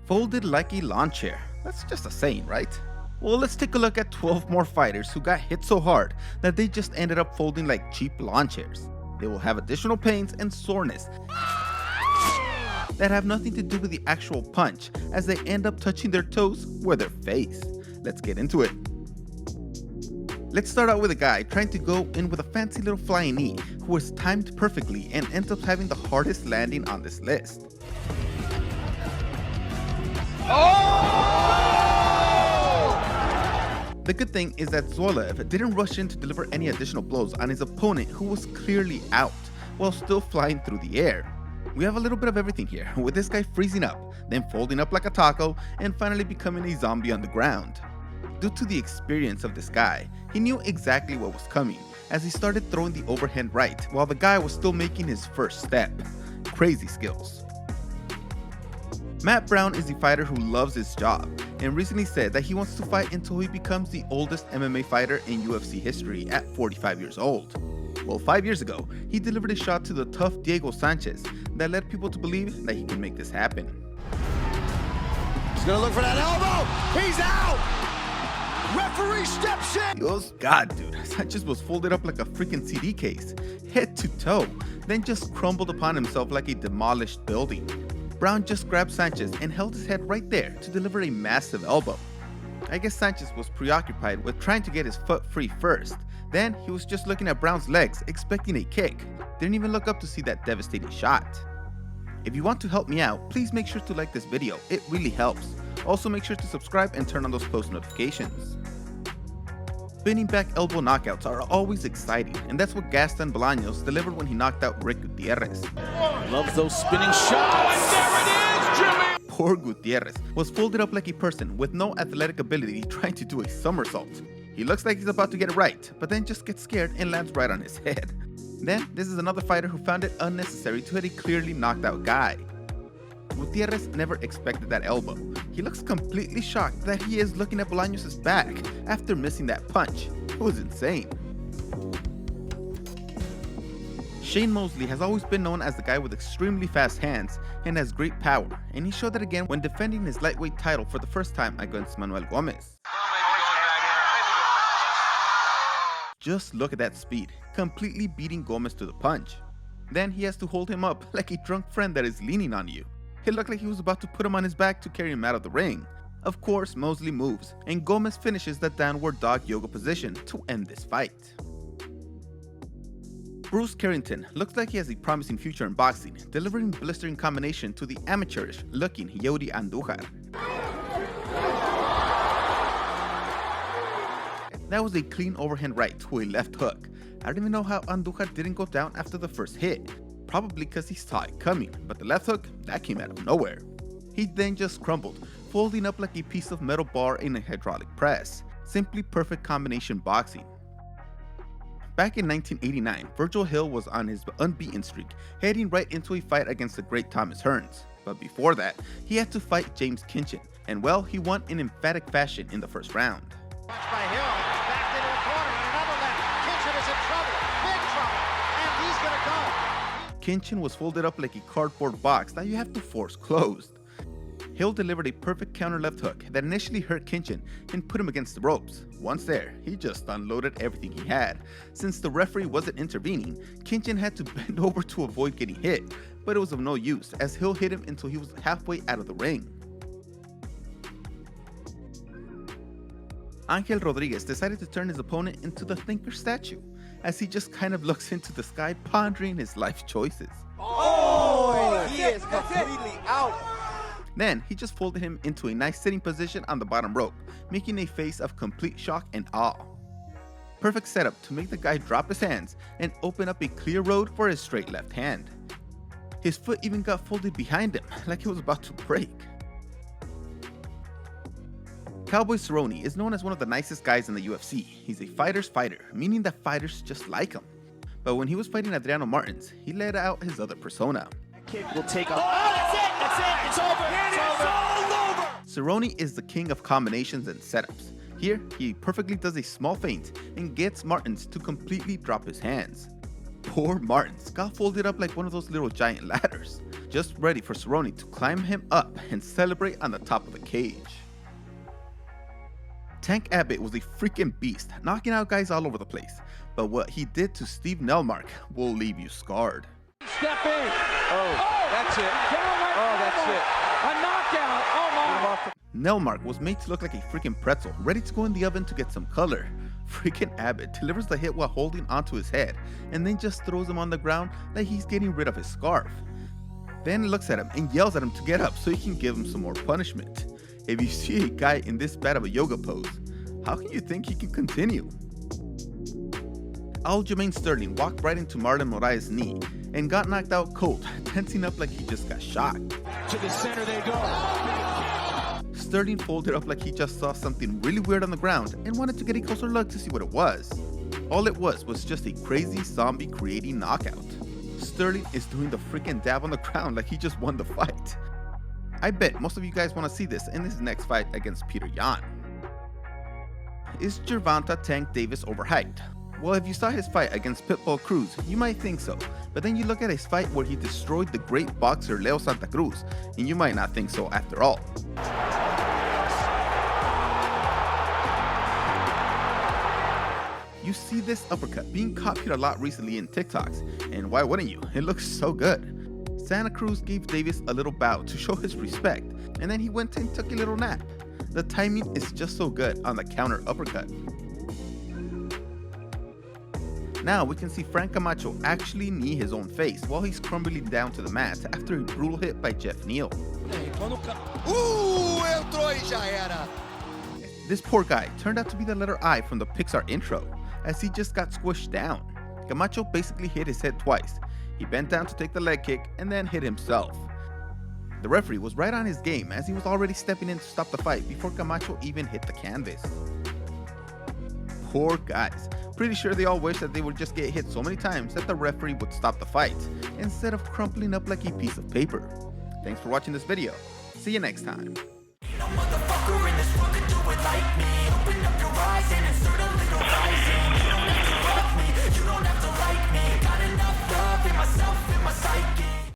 Folded like a lawn chair. That's just a saying, right? Well, let's take a look at 12 more fighters who got hit so hard that they just ended up folding like cheap lawn chairs. They will have additional pains and soreness that have nothing to do with the actual punch, as they end up touching their toes with their face. Let's get into it. Let's start out with a guy trying to go in with a fancy little flying knee who was timed perfectly and ends up having the hardest landing on this list. The good thing is that Zwolev didn't rush in to deliver any additional blows on his opponent, who was clearly out, while still flying through the air. We have a little bit of everything here, with this guy freezing up, then folding up like a taco, and finally becoming a zombie on the ground. Due to the experience of this guy, he knew exactly what was coming, as he started throwing the overhand right while the guy was still making his first step. Crazy skills. Matt Brown is a fighter who loves his job, and recently said that he wants to fight until he becomes the oldest MMA fighter in UFC history at 45 years old. Well, 5 years ago, he delivered a shot to the tough Diego Sanchez that led people to believe that he can make this happen. He's gonna look for that elbow! He's out! Referee steps in! Dios God, dude, Sanchez was folded up like a freaking CD case, head to toe, then just crumbled upon himself like a demolished building. Brown just grabbed Sanchez and held his head right there to deliver a massive elbow. I guess Sanchez was preoccupied with trying to get his foot free first. Then he was just looking at Brown's legs, expecting a kick. Didn't even look up to see that devastating shot. If you want to help me out, please make sure to like this video, it really helps. Also make sure to subscribe and turn on those post notifications. Spinning back elbow knockouts are always exciting, and that's what Gaston Bolaños delivered when he knocked out Rick Gutierrez. Loves those spinning shots! There it is, Jimmy! Poor Gutierrez was folded up like a person with no athletic ability trying to do a somersault. He looks like he's about to get it right, but then just gets scared and lands right on his head. Then, this is another fighter who found it unnecessary to hit a clearly knocked out guy. Gutierrez never expected that elbow. He looks completely shocked that he is looking at Bolaños' back after missing that punch. It was insane. Shane Mosley has always been known as the guy with extremely fast hands and has great power, and he showed that again when defending his lightweight title for the first time against Manuel Gomez. Just look at that speed, completely beating Gomez to the punch. Then he has to hold him up like a drunk friend that is leaning on you. It looked like he was about to put him on his back to carry him out of the ring. Of course, Mosley moves, and Gomez finishes that downward dog yoga position to end this fight. Bruce Carrington looks like he has a promising future in boxing, delivering blistering combination to the amateurish looking Yodi Andujar. That was a clean overhand right to a left hook. I don't even know how Andujar didn't go down after the first hit. Probably because he saw it coming, but the left hook, that came out of nowhere. He then just crumbled, folding up like a piece of metal bar in a hydraulic press. Simply perfect combination boxing. Back in 1989, Virgil Hill was on his unbeaten streak, heading right into a fight against the great Thomas Hearns. But before that, he had to fight James Kinchin, and well, he won in emphatic fashion in the first round. By Hill, back into the corner, and another left. Kinchin is in trouble, big trouble, and he's gonna go. Kinchin was folded up like a cardboard box that you have to force closed. Hill delivered a perfect counter left hook that initially hurt Kinchin and put him against the ropes. Once there, he just unloaded everything he had. Since the referee wasn't intervening, Kinchin had to bend over to avoid getting hit, but it was of no use as Hill hit him until he was halfway out of the ring. Angel Rodriguez decided to turn his opponent into the thinker statue, as he just kind of looks into the sky pondering his life choices. Oh, he is completely out. Then he just folded him into a nice sitting position on the bottom rope, making a face of complete shock and awe. Perfect setup to make the guy drop his hands and open up a clear road for his straight left hand. His foot even got folded behind him like it was about to break. Cowboy Cerrone is known as one of the nicest guys in the UFC. He's a fighter's fighter, meaning that fighters just like him. But when he was fighting Adriano Martins, he let out his other persona. Kick will take off. Oh, that's it, it's over, it's all over. Cerrone is the king of combinations and setups. Here, he perfectly does a small feint and gets Martins to completely drop his hands. Poor Martins got folded up like one of those little giant ladders, just ready for Cerrone to climb him up and celebrate on the top of the cage. Tank Abbott was a freaking beast, knocking out guys all over the place, but what he did to Steve Nelmark will leave you scarred. Step in. Oh, that's it. Oh, that's it. A knockout. Oh, my. Nelmark was made to look like a freaking pretzel, ready to go in the oven to get some color. Freaking Abbott delivers the hit while holding onto his head, and then just throws him on the ground like he's getting rid of his scarf. Then looks at him and yells at him to get up so he can give him some more punishment. If you see a guy in this bad of a yoga pose, how can you think he can continue? Aljamain Sterling walked right into Marlon Moraes' knee and got knocked out cold, tensing up like he just got shot. To the center they go. Sterling folded up like he just saw something really weird on the ground and wanted to get a closer look to see what it was. All it was just a crazy zombie creating knockout. Sterling is doing the freaking dab on the ground like he just won the fight. I bet most of you guys want to see this in his next fight against Peter Yan. Is Gervonta Tank Davis overhyped? Well, if you saw his fight against Pitbull Cruz, you might think so, but then you look at his fight where he destroyed the great boxer Leo Santa Cruz, and you might not think so after all. You see this uppercut being copied a lot recently in TikToks, and why wouldn't you? It looks so good. Santa Cruz gave Davis a little bow to show his respect, and then he went and took a little nap. The timing is just so good on the counter uppercut. Now we can see Frank Camacho actually knee his own face while he's crumbling down to the mat after a brutal hit by Jeff Neal. Entrou e já era. This poor guy turned out to be the letter I from the Pixar intro, as he just got squished down. Camacho basically hit his head twice. He bent down to take the leg kick and then hit himself. The referee was right on his game as he was already stepping in to stop the fight before Camacho even hit the canvas. Poor guys. Pretty sure they all wish that they would just get hit so many times that the referee would stop the fight, instead of crumpling up like a piece of paper. Thanks for watching this video. See you next time.